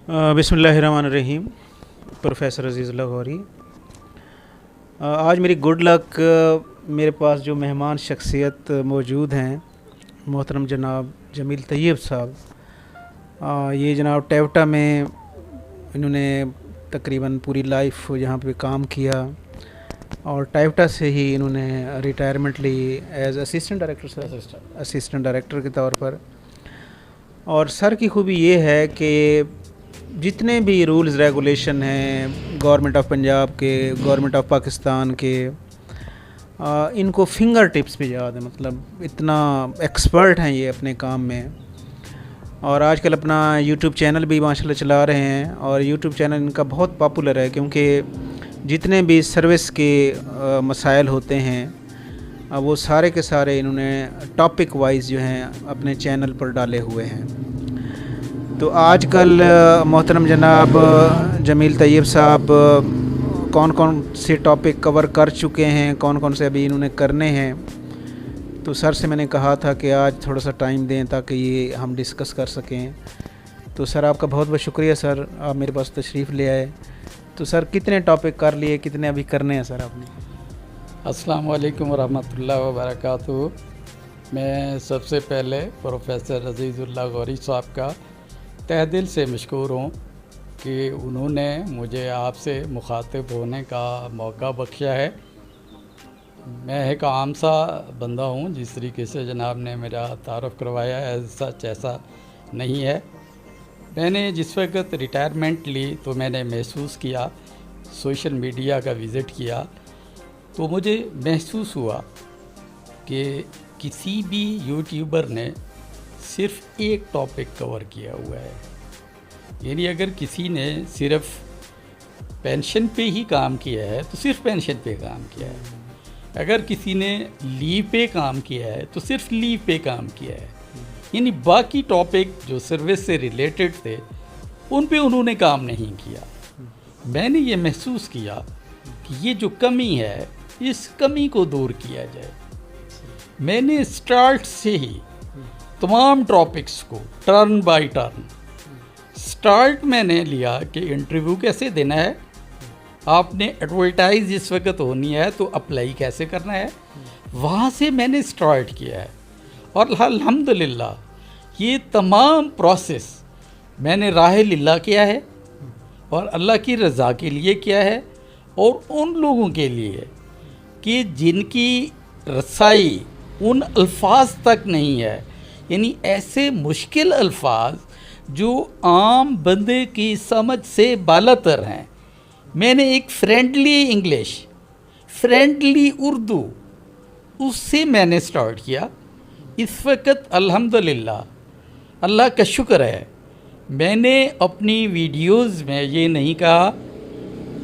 बिस्मिल्लाहिर्रहमानिर्रहीम। प्रोफेसर अज़ीज़ुल्लाह गौरी। आज मेरी गुड लक मेरे पास जो मेहमान शख्सियत मौजूद हैं मोहतरम जनाब जमील तैयब साहब। ये जनाब टेवटा में इन्होंने तकरीबन पूरी लाइफ यहाँ पे काम किया और टेवटा से ही इन्होंने रिटायरमेंट ली एज असिस्टेंट डायरेक्टर के तौर पर। और सर की खूबी ये है कि जितने भी रूल्स रेगुलेशन हैं गवर्नमेंट ऑफ पंजाब के, गवर्नमेंट ऑफ पाकिस्तान के, इनको फिंगर टिप्स पे याद है। मतलब इतना एक्सपर्ट हैं ये अपने काम में। और आजकल अपना यूट्यूब चैनल भी माशाल्लाह चला रहे हैं और यूट्यूब चैनल इनका बहुत पॉपुलर है क्योंकि जितने भी सर्विस के मसाइल होते हैं वो सारे के सारे इन्होंने टॉपिक वाइज जो हैं अपने चैनल पर डाले हुए हैं। तो आजकल मोहतरम जनाब जमील तैयब साहब कौन कौन से टॉपिक कवर कर चुके हैं, कौन कौन से अभी इन्होंने करने हैं। तो सर से मैंने कहा था कि आज थोड़ा सा टाइम दें ताकि ये हम डिस्कस कर सकें। तो सर आपका बहुत बहुत शुक्रिया सर, आप मेरे पास तशरीफ़ ले आए। तो सर कितने टॉपिक कर लिए, कितने अभी करने हैं सर आपने? अस्सलाम वालेकुम वरहमतुल्लाहि वबरकातुहू। मैं सबसे पहले प्रोफेसर अज़ीज़ुल्लाह गौरी साहब का तहे दिल से मशकूर हूँ कि उन्होंने मुझे आपसे मुखातिब होने का मौका बख्शा है। मैं एक आम सा बंदा हूँ, जिस तरीके से जनाब ने मेरा तारुफ़ करवाया ऐसा नहीं है। मैंने जिस वक्त रिटायरमेंट ली तो मैंने महसूस किया, सोशल मीडिया का विज़िट किया तो मुझे महसूस हुआ कि किसी भी यूट्यूबर ने सिर्फ़ एक टॉपिक कवर किया हुआ है। यानी अगर किसी ने सिर्फ़ पेंशन पे ही काम किया है तो सिर्फ़ पेंशन पे काम किया है, अगर किसी ने लीव पे काम किया है तो सिर्फ लीव पे काम किया है। यानी बाकी टॉपिक जो सर्विस से रिलेटेड थे उन पे उन्होंने काम नहीं किया। मैंने ये महसूस किया कि ये जो कमी है इस कमी को दूर किया जाए। मैंने स्टार्ट से ही तमाम टॉपिक्स को टर्न बाय टर्न स्टार्ट मैंने लिया कि इंटरव्यू कैसे देना है, आपने एडवर्टाइज जिस वक्त होनी है तो अप्लाई कैसे करना है, वहाँ से मैंने स्टार्ट किया है। और अल्हम्दुलिल्लाह ये तमाम प्रोसेस मैंने राह लिल्लाह किया है और अल्लाह की रज़ा के लिए किया है और उन लोगों के लिए कि जिनकी रसाई उन अल्फाज तक नहीं है, यानी ऐसे मुश्किल अल्फाज जो आम बंदे की समझ से बालातर हैं। मैंने एक फ्रेंडली इंग्लिश, फ्रेंडली उर्दू, उससे मैंने स्टार्ट किया। इस वक्त अल्हम्दुलिल्लाह अल्लाह का शुक्र है, मैंने अपनी वीडियोस में ये नहीं कहा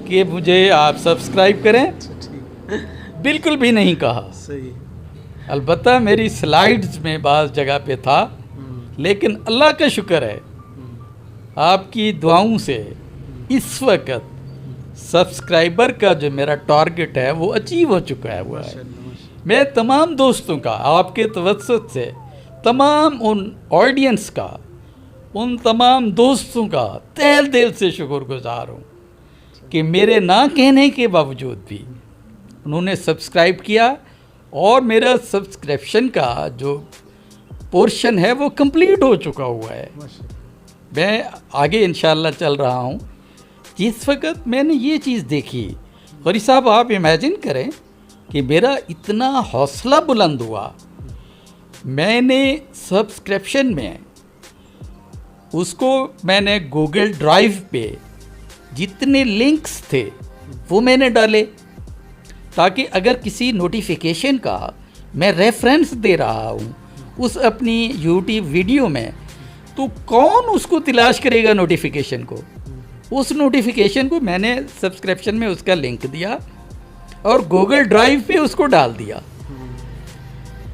कि मुझे आप सब्सक्राइब करें, बिल्कुल भी नहीं कहा। सही। अलबत्ता मेरी स्लाइड्स में बाज़ जगह पे था, लेकिन अल्लाह का शुक्र है आपकी दुआओं से इस वक्त सब्सक्राइबर का जो मेरा टारगेट है वो अचीव हो चुका है हुआ है। मैं तमाम दोस्तों का आपके तवज्जुह से, तमाम उन ऑडियंस का, उन तमाम दोस्तों का तहे दिल से शुक्रगुजार हूँ कि मेरे ना कहने के बावजूद भी उन्होंने सब्सक्राइब किया और मेरा सब्सक्रिप्शन का जो पोर्शन है वो कंप्लीट हो चुका हुआ है। मैं आगे इंशाल्लाह चल रहा हूँ। जिस वक्त मैंने ये चीज़ देखी, गौरी साहब आप इमेजिन करें कि मेरा इतना हौसला बुलंद हुआ, मैंने सब्सक्रिप्शन में उसको मैंने गूगल ड्राइव पे जितने लिंक्स थे वो मैंने डाले ताकि अगर किसी नोटिफिकेशन का मैं रेफरेंस दे रहा हूँ उस अपनी यूट्यूब वीडियो में, तो कौन उसको तलाश करेगा नोटिफिकेशन को। उस नोटिफिकेशन को मैंने सब्सक्रिप्शन में उसका लिंक दिया और गूगल ड्राइव पे उसको डाल दिया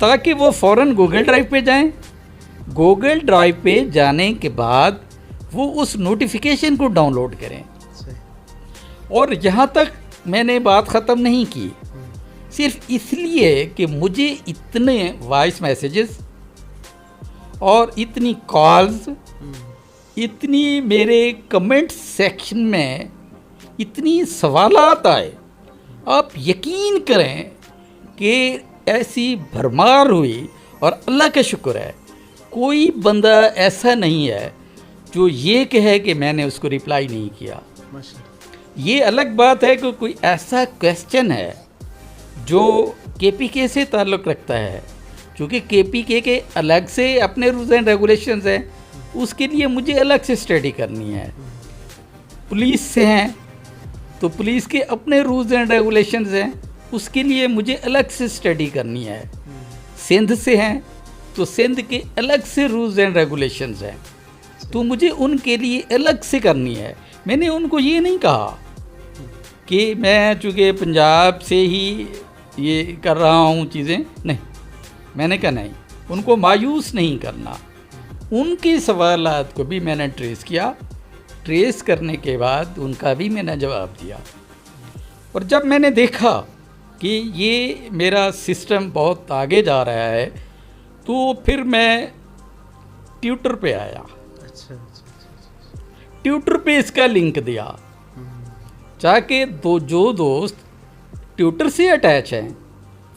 ताकि वो फ़ौरन गूगल ड्राइव पे जाएं। गूगल ड्राइव पे जाने के बाद वो उस नोटिफिकेशन को डाउनलोड करें। और यहाँ तक मैंने बात ख़त्म नहीं की, सिर्फ इसलिए कि मुझे इतने वॉइस मैसेजेस और इतनी कॉल्स اتنی میرے کمنٹ سیکشن میں اتنی سوالات آئے، آپ یقین کریں کہ ایسی بھرمار ہوئی، اور اللہ کا شکر ہے کوئی بندہ ایسا نہیں ہے جو یہ کہے کہ میں نے اس کو رپلائی نہیں کیا۔ یہ الگ بات ہے کہ کوئی ایسا کویسچن ہے جو کے پی کے سے تعلق رکھتا ہے، چونکہ کے پی کے الگ سے اپنے رولز اینڈ ریگولیشنز ہیں، اس کے لیے مجھے الگ سے اسٹڈی کرنی ہے۔ پولیس سے ہیں تو پولیس کے اپنے رولز اینڈ ریگولیشنز ہیں، اس کے لیے مجھے الگ سے اسٹڈی کرنی ہے۔ سندھ سے ہیں تو سندھ کے الگ سے رولز اینڈ ریگولیشنز ہیں، تو مجھے ان کے لیے الگ سے کرنی ہے۔ میں نے ان کو یہ نہیں کہا کہ میں چونکہ پنجاب سے ہی یہ کر رہا ہوں چیزیں، نہیں، میں نے کہا نہیں، ان کو مایوس نہیں کرنا۔ ان کے سوالات کو بھی میں نے ٹریس کیا، ٹریس کرنے کے بعد ان کا بھی میں نے جواب دیا۔ اور جب میں نے دیکھا کہ یہ میرا سسٹم بہت آگے جا رہا ہے تو پھر میں ٹیوٹر پہ آیا، ٹیوٹر پہ اس کا لنک دیا تاکہ جو دوست ٹیوٹر سے اٹیچ ہیں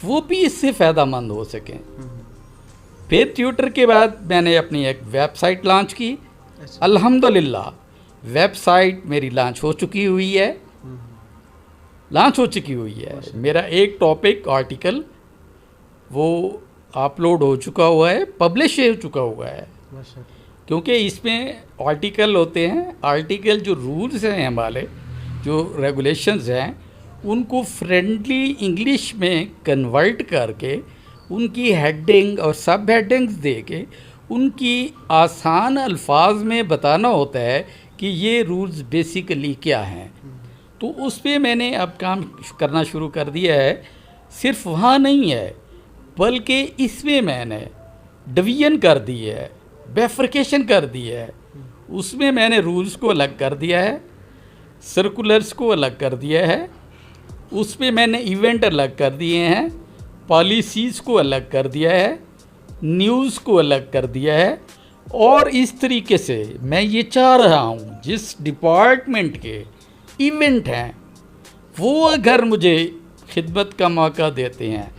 وہ بھی اس سے فائدہ مند ہو سکیں۔ پھر ٹیوٹر کے بعد میں نے اپنی ایک ویب سائٹ لانچ کی۔ الحمدللہ ویب سائٹ میری لانچ ہو چکی ہوئی ہے، میرا ایک ٹاپک آرٹیکل وہ اپلوڈ ہو چکا ہوا ہے، پبلش ہو چکا ہوا ہے، کیونکہ اس میں آرٹیکل ہوتے ہیں، آرٹیکل جو رولز ہیں ہمارے، جو ریگولیشنز ہیں، ان کو فرینڈلی انگلش میں کنورٹ کر کے ان کی ہیڈنگ اور سب ہیڈنگز دے کے ان کی آسان الفاظ میں بتانا ہوتا ہے کہ یہ رولز بیسیکلی کیا ہیں۔ تو اس پہ میں نے اب کام کرنا شروع کر دیا ہے۔ صرف وہاں نہیں ہے بلکہ اس میں نے ڈویژن کر دی ہے، بیفرکیشن کر دی ہے۔ اس میں نے رولز کو الگ کر دیا ہے، سرکولرز کو الگ کر دیا ہے، اس میں نے ایونٹ الگ کر دیے ہیں، پالیسیز کو الگ کر دیا ہے، نیوز کو الگ کر دیا ہے۔ اور اس طریقے سے میں یہ چاہ رہا ہوں جس ڈپارٹمنٹ کے ایونٹ ہیں وہ اگر مجھے خدمت کا موقع دیتے ہیں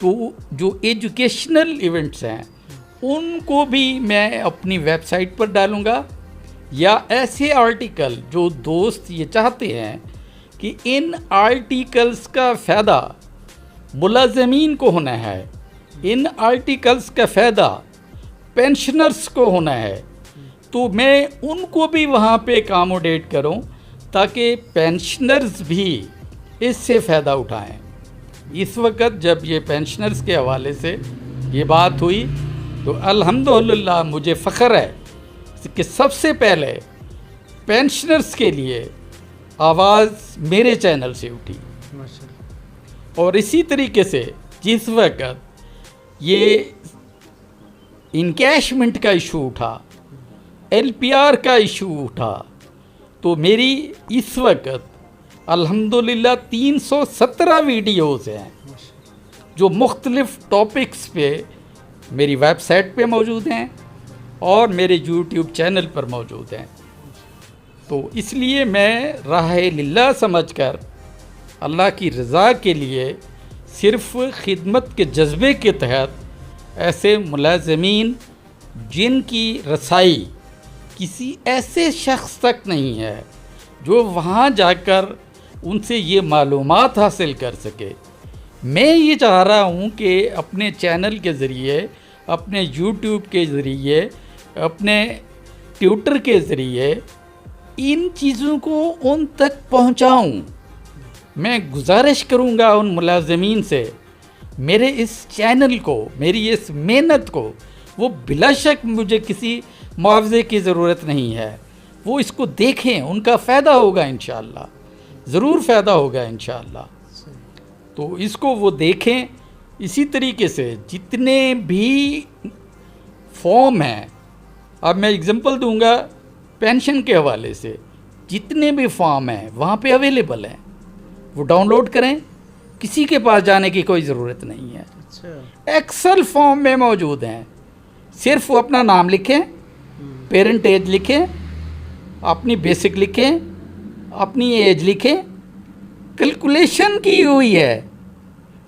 تو جو ایجوکیشنل ایونٹس ہیں ان کو بھی میں اپنی ویب سائٹ پر ڈالوں گا، یا ایسے آرٹیکل جو دوست یہ چاہتے ہیں کہ ان آرٹیکلز کا فائدہ ملازمین کو ہونا ہے، ان آرٹیکلز کا فائدہ پینشنرز کو ہونا ہے، تو میں ان کو بھی وہاں پہ اکاموڈیٹ کروں تاکہ پینشنرز بھی اس سے فائدہ اٹھائیں۔ اس وقت جب یہ پینشنرز کے حوالے سے یہ بات ہوئی تو الحمدللہ مجھے فخر ہے کہ سب سے پہلے پینشنرز کے لیے آواز میرے چینل سے اٹھی۔ اور اسی طریقے سے جس وقت یہ انکیشمنٹ کا ایشو اٹھا، ایل پی آر کا ایشو اٹھا، تو میری اس وقت الحمدللہ 317 ویڈیوز ہیں جو مختلف ٹاپکس پہ میری ویب سائٹ پہ موجود ہیں اور میرے یوٹیوب چینل پر موجود ہیں۔ تو اس لیے میں راہ للہ سمجھ کر اللہ کی رضا کے لیے صرف خدمت کے جذبے کے تحت ایسے ملازمین جن کی رسائی کسی ایسے شخص تک نہیں ہے جو وہاں جا کر ان سے یہ معلومات حاصل کر سکے، میں یہ چاہ رہا ہوں کہ اپنے چینل کے ذریعے، اپنے یوٹیوب کے ذریعے، اپنے ٹویٹر کے ذریعے ان چیزوں کو ان تک پہنچاؤں۔ میں گزارش کروں گا ان ملازمین سے، میرے اس چینل کو، میری اس محنت کو، وہ بلا شک مجھے کسی معاوضے کی ضرورت نہیں ہے، وہ اس کو دیکھیں، ان کا فائدہ ہوگا انشاءاللہ، ضرور فائدہ ہوگا انشاءاللہ۔ تو اس کو وہ دیکھیں۔ اسی طریقے سے جتنے بھی فارم ہیں، اب میں اگزامپل دوں گا پینشن کے حوالے سے، جتنے بھی فارم ہیں وہاں پہ اویلیبل ہیں، وہ ڈاؤن لوڈ کریں، کسی کے پاس جانے کی کوئی ضرورت نہیں ہے۔ ایکسل فارم میں موجود ہیں، صرف وہ اپنا نام لکھیں، پیرنٹ ایج لکھیں अपनी बेसिक लिखें, अपनी एज लिखें, कैलकुलेशन की हुई है,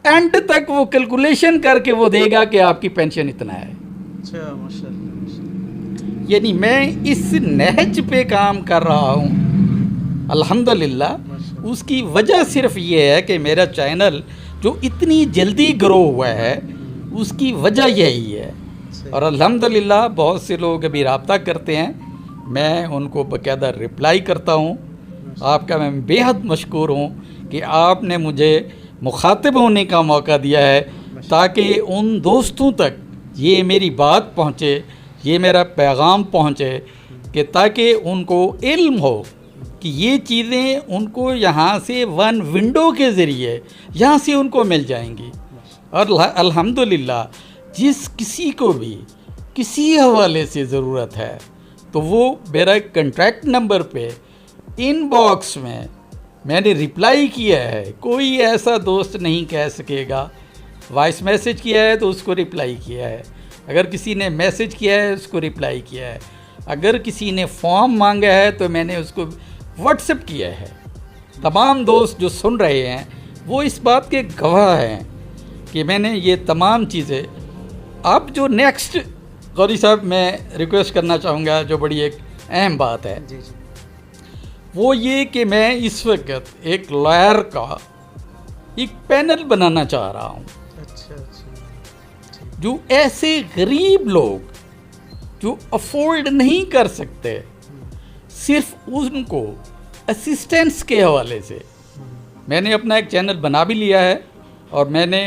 एंड तक वो कैलकुलेशन करके वो देगा कि आपकी पेंशन इतना है। अच्छा, माशाल्लाह। यानी मैं इस नहज पे काम कर रहा हूँ अल्हम्दुलिल्लाह। उसकी वजह सिर्फ ये है कि मेरा चैनल जो इतनी जल्दी ग्रो हुआ है उसकी वजह यही है। और अल्हम्दुलिल्लाह बहुत से लोग अभी रब्ता करते हैं, मैं उनको बाकायदा रिप्लाई करता हूँ। आपका मैं बेहद मशकूर हूँ कि आपने मुझे मुखातिब होने का मौका दिया है ताकि उन दोस्तों तक ये मेरी बात पहुँचे, ये मेरा पैगाम पहुँचे, कि ताकि उनको इल्म हो कि ये चीज़ें उनको यहाँ से वन विंडो के ज़रिए यहाँ से उनको मिल जाएंगी। और अल्हम्दुलिल्लाह जिस किसी को भी किसी हवाले से ज़रूरत है तो वो मेरा कॉन्टैक्ट नंबर पे इनबॉक्स में मैंने रिप्लाई किया है। कोई ऐसा दोस्त नहीं कह सकेगा, वॉइस मैसेज किया है तो उसको रिप्लाई किया है, अगर किसी ने मैसेज किया है उसको रिप्लाई किया है, अगर किसी ने फॉर्म मांगा है तो मैंने उसको व्हाट्सएप किया है। तमाम दोस्त जो सुन रहे हैं वो इस बात के गवाह हैं कि मैंने ये तमाम चीज़ें। अब जो नेक्स्ट गौरी साहब मैं रिक्वेस्ट करना चाहूँगा, जो बड़ी एक अहम बात है, जी जी, वो ये कि मैं इस वक्त एक लॉयर का एक पैनल बनाना चाह रहा हूँ। अच्छा अच्छा, जो ऐसे गरीब लोग जो अफोर्ड नहीं कर सकते, सिर्फ उनको असिस्टेंस के हवाले से मैंने अपना एक चैनल बना भी लिया है और मैंने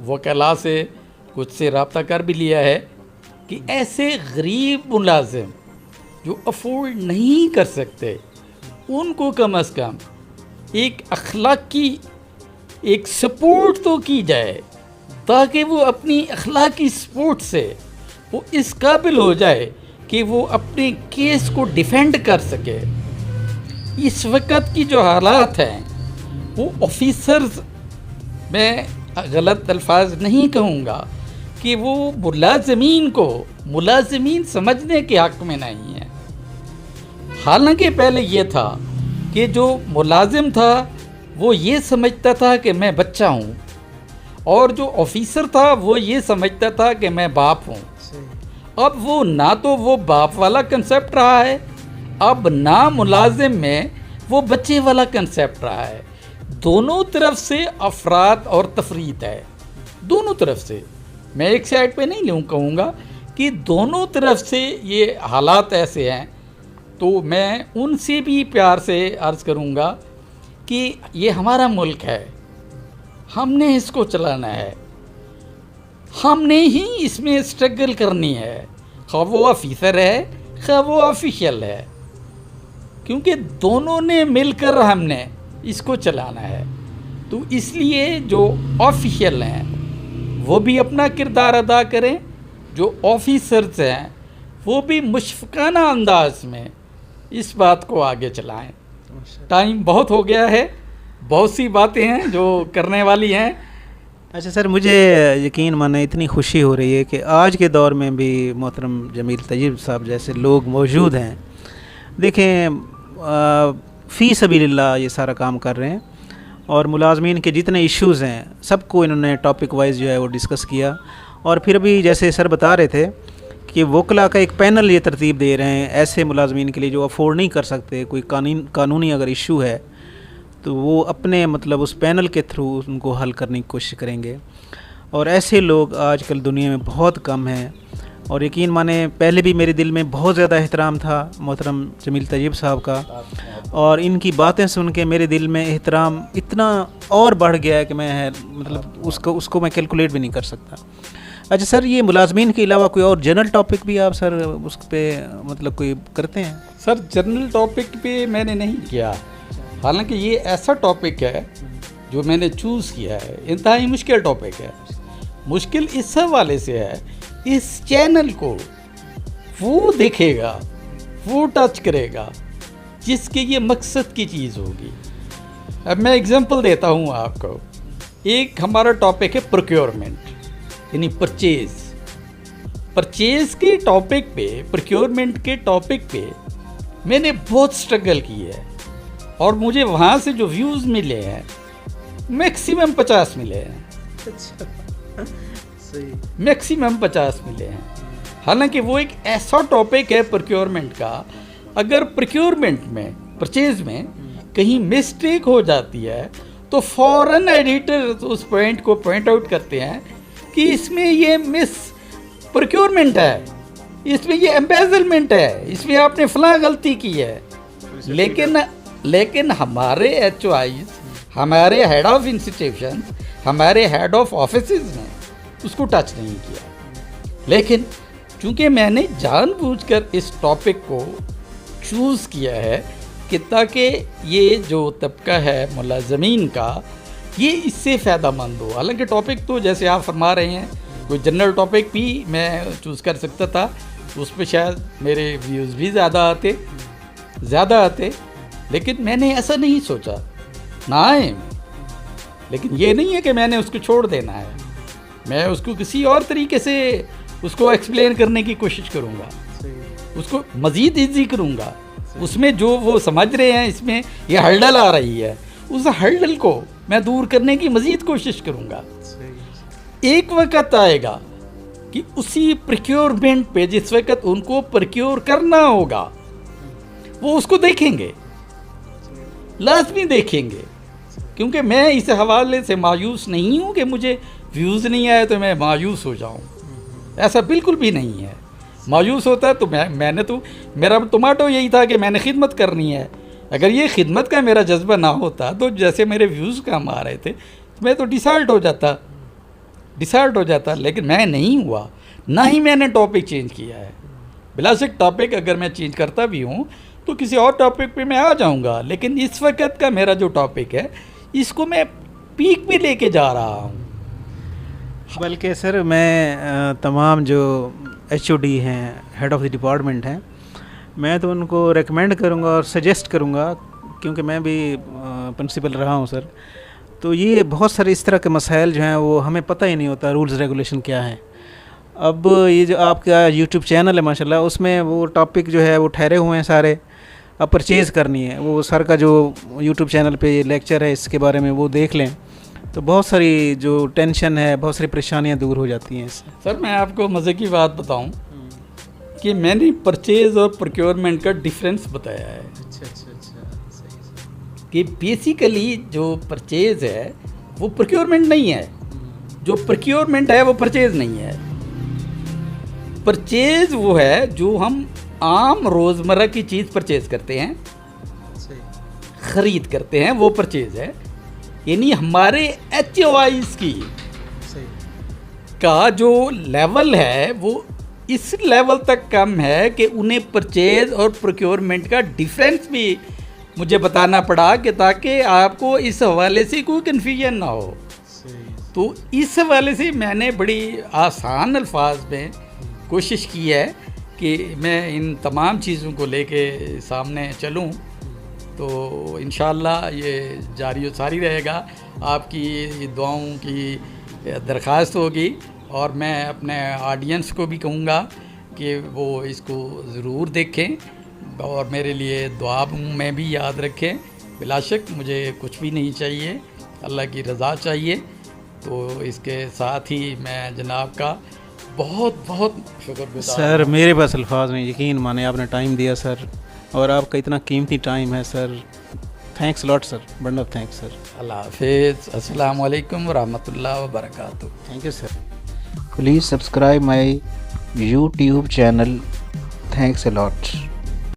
वकला से कुछ से रब्ता कर भी लिया है कि ऐसे गरीब मुलाजिम जो अफोर्ड नहीं कर सकते उनको कम अज़ कम एक अखलाकी एक सपोर्ट तो की जाए ताकि वो अपनी अखलाकी सपोर्ट से वो इस काबिल हो जाए कि वो अपने केस को डिफेंड कर सके। इस वक्त की जो हालात हैं वो ऑफिसर्स, मैं गलत अल्फाज नहीं कहूँगा कि वो मुलाजमीन को मुलाजमीन समझने के हक़ में नहीं है। हालांकि पहले ये था कि जो मुलाजिम था वो ये समझता था कि मैं बच्चा हूँ, और जो ऑफिसर था वो ये समझता था कि मैं बाप हूँ। अब वो ना तो वो बाप वाला कंसेप्ट रहा है, अब ना मुलाजिम में वो बच्चे वाला कंसेप्ट रहा है। दोनों तरफ से अफराद और तफरीत है, दोनों तरफ से। मैं एक साइड पे नहीं कहूँगा कि दोनों तरफ से ये हालात ऐसे हैं। तो मैं उनसे भी प्यार से अर्ज़ करूँगा कि ये हमारा मुल्क है, हमने इसको चलाना है, हमने ही इसमें स्ट्रगल करनी है, खा वो ऑफिसर है खा वो ऑफिशियल है, क्योंकि दोनों ने मिलकर हमने इसको चलाना है। तो इसलिए जो ऑफिशियल हैं वो भी अपना किरदार अदा करें, जो ऑफिसर्स हैं वो भी मुशफ़क़ाना अंदाज में इस बात को आगे चलाएं। टाइम बहुत हो गया है, बहुत सी बातें हैं जो करने वाली हैं। अच्छा सर, मुझे यकीन माने इतनी खुशी हो रही है कि आज के दौर में भी मोहतरम जमील तैयब साहब जैसे लोग मौजूद हैं। देखें, फ़ी सबीलिल्लाह ये सारा काम कर रहे हैं और मुलाजमीन के जितने इश्यूज़ हैं सबको इन्होंने टॉपिक वाइज जो है वो डिस्कस किया। और फिर भी जैसे सर बता रहे थे कि वकला का एक पैनल ये तरतीब दे रहे हैं ऐसे मुलाजमीन के लिए जो अफोर्ड नहीं कर सकते, कोई कानूनी अगर इशू है तो वो अपने मतलब उस पैनल के थ्रू उनको हल करने की कोशिश करेंगे। और ऐसे लोग आजकल दुनिया में बहुत कम हैं। और यकीन माने पहले भी मेरे दिल में बहुत ज़्यादा एहतराम था मोहतरम जमील तैयब साहब का, और इनकी बातें सुन के मेरे दिल में एहतराम इतना और बढ़ गया है कि मैं मतलब उसको मैं कैलकुलेट भी नहीं कर सकता। अच्छा सर, ये मुलाजमीन के अलावा कोई और जनरल टॉपिक भी आप सर उस पर मतलब कोई करते हैं? सर जनरल टॉपिक पे मैंने नहीं किया, हालांकि ये ऐसा टॉपिक है जो मैंने चूज़ किया है, इंतहाई मुश्किल टॉपिक है। मुश्किल इस हवाले से है, इस चैनल को वो देखेगा, वो टच करेगा जिसके ये मकसद की चीज़ होगी। अब मैं एग्जांपल देता हूँ आपको। एक हमारा टॉपिक है प्रोक्योरमेंट, यानी परचेज़ के टॉपिक पे, प्रोक्योरमेंट के टॉपिक पे میں نے بہت سٹرگل کی ہے اور مجھے وہاں سے جو ویوز ملے ہیں میکسیمم 50 ملے ہیں، میکسیمم 50 ملے ہیں. حالانکہ وہ ایک ایسا ٹاپک ہے پروکیورمنٹ کا، اگر پروکیورمنٹ میں پرچیز میں کہیں مسٹیک ہو جاتی ہے تو فوراً ایڈیٹر اس پوائنٹ کو پوائنٹ آؤٹ کرتے ہیں کہ اس میں یہ مس پروکیورمنٹ ہے، اس میں یہ ایمبیزلمنٹ ہے، اس میں آپ نے فلاں غلطی کی ہے. لیکن ہمارے ایچ او آئیز، ہمارے ہیڈ آف انسٹیٹیوشنز، ہمارے ہیڈ آف آفیسز نے اس کو ٹچ نہیں کیا. لیکن چونکہ میں نے جان بوجھ کر اس ٹاپک کو چوز کیا ہے کہ تاکہ یہ جو طبقہ ہے ملازمین کا یہ اس سے فائدہ مند ہو. حالانکہ ٹاپک تو جیسے آپ فرما رہے ہیں کوئی جنرل ٹاپک بھی میں چوز کر سکتا تھا، اس پہ شاید میرے ویوز بھی زیادہ آتے، لیکن میں نے ایسا نہیں سوچا، نہ آئے. لیکن یہ نہیں ہے کہ میں نے اس کو چھوڑ دینا ہے، میں اس کو کسی اور طریقے سے اس کو ایکسپلین کرنے کی کوشش کروں گا، اس کو مزید ایزی کروں گا. اس میں جو وہ سمجھ رہے ہیں اس میں یہ ہرڈل آ رہی ہے، اس ہرڈل کو میں دور کرنے کی مزید کوشش کروں گا. ایک وقت آئے گا کہ اسی پروکیورمنٹ پہ جس وقت ان کو پروکیور کرنا ہوگا وہ اس کو دیکھیں گے، لازمی دیکھیں گے. کیونکہ میں اس حوالے سے مایوس نہیں ہوں کہ مجھے ویوز نہیں آئے تو میں مایوس ہو جاؤں، ایسا بالکل بھی نہیں ہے. مایوس ہوتا ہے تو میرا ٹماٹو یہی تھا کہ میں نے خدمت کرنی ہے. اگر یہ خدمت کا میرا جذبہ نہ ہوتا تو جیسے میرے ویوز کم آ رہے تھے میں تو ڈسالٹ ہو جاتا. لیکن میں نہیں ہوا، نہ ہی میں نے ٹاپک چینج کیا ہے. بلا شک ٹاپک اگر میں چینج کرتا بھی ہوں تو کسی اور ٹاپک پہ میں آ جاؤں گا، لیکن اس وقت کا میرا جو ٹاپک ہے اس کو میں پیک پہ لے کے جا رہا ہوں. بلکہ سر میں تمام جو ایچ او ڈی ہیں، ہیڈ آف دی ڈپارٹمنٹ ہیں، میں تو ان کو ریکمینڈ کروں گا اور سجیسٹ کروں گا، کیونکہ میں بھی پرنسپل رہا ہوں سر. تو یہ بہت سارے اس طرح کے مسائل جو ہیں وہ ہمیں پتہ ہی نہیں ہوتا رولز ریگولیشن کیا ہیں. اب یہ جو آپ کا یوٹیوب چینل ہے ماشاء اللہ، اس میں وہ ٹاپک جو ہے وہ ٹھہرے ہوئے ہیں سارے، اب پرچیز کرنی ہے. وہ سر کا جو یوٹیوب چینل پہ یہ لیکچر ہے اس کے بارے میں وہ دیکھ لیں تو بہت ساری جو ٹینشن ہے، بہت ساری پریشانیاں دور ہو جاتی ہیں اس سے. سر میں آپ کو مزے کی بات بتاؤں کہ میں نے پرچیز اور پروکیورمنٹ کا ڈفرینس بتایا ہے. کہ بیسیکلی جو پرچیز ہے وہ پروکیورمنٹ نہیں ہے، جو پروکیورمنٹ ہے وہ پرچیز نہیں ہے. پرچیز وہ ہے جو ہم عام روزمرہ کی چیز پرچیز کرتے ہیں، خرید کرتے ہیں، وہ پرچیز ہے. یعنی ہمارے ایچ او آئیز کی کا جو لیول ہے وہ اس لیول تک کم ہے کہ انہیں پرچیز اور پروکیورمنٹ کا ڈیفرنس بھی مجھے بتانا پڑا کہ تاکہ آپ کو اس حوالے سے کوئی کنفیوژن نہ ہو. تو اس حوالے سے میں نے بڑی آسان الفاظ میں کوشش کی ہے کہ میں ان تمام چیزوں کو لے کے سامنے چلوں. تو انشاءاللہ یہ جاری و ساری رہے گا. آپ کی دعاؤں کی درخواست ہوگی اور میں اپنے آڈینس کو بھی کہوں گا کہ وہ اس کو ضرور دیکھیں اور میرے لیے دعا میں بھی یاد رکھیں. بلا شک مجھے کچھ بھی نہیں چاہیے، اللہ کی رضا چاہیے. تو اس کے ساتھ ہی میں جناب کا بہت بہت شکر گزار سر. میرے پاس الفاظ میں یقین مانے، آپ نے ٹائم دیا سر، اور آپ کا اتنا قیمتی ٹائم ہے سر. تھینکس لاٹ سر، بڑا تھینکس سر. اللہ حافظ. السلام علیکم ورحمۃ اللہ وبرکاتہ. Thank you sir. Please subscribe my YouTube channel. Thanks a lot.